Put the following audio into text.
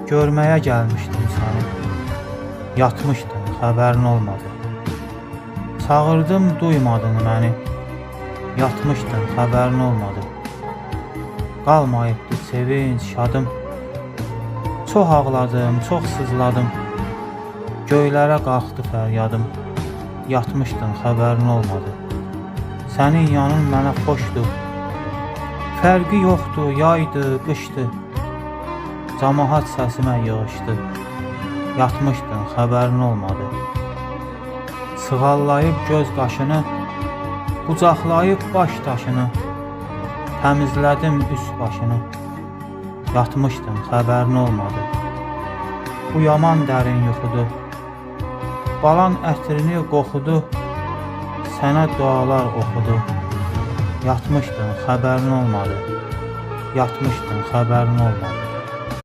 görməyə gəlmişdim səni. Yatmışdın, xəbərin olmadı. Çağırdım, duymadın məni. Yatmışdın, xəbərin olmadı. Qalmayıbdı sevinç, şadım. Çox ağladım, çox sızladım. Göylərə qalxdı fəryadım. Yatmışdın, xəbərin olmadı. Sənin yanın mənə xoşdur. Fərqi yoxdur, yaydı, qışdı. Camaat səsimə yığışdı. Yatmışdın, xəbərin olmadı. Sığallayıb göz qaşını, qucaqlayıb baş daşını, təmizlədim üst başını. Yatmışdın, xəbərin olmadı. Bu yaman dərin yuxudur. Balan ətrini qoxudu, sənə dualar oxudu. Yatmışdın, xəbərin olmadı. Yatmışdın, xəbərin olmadı.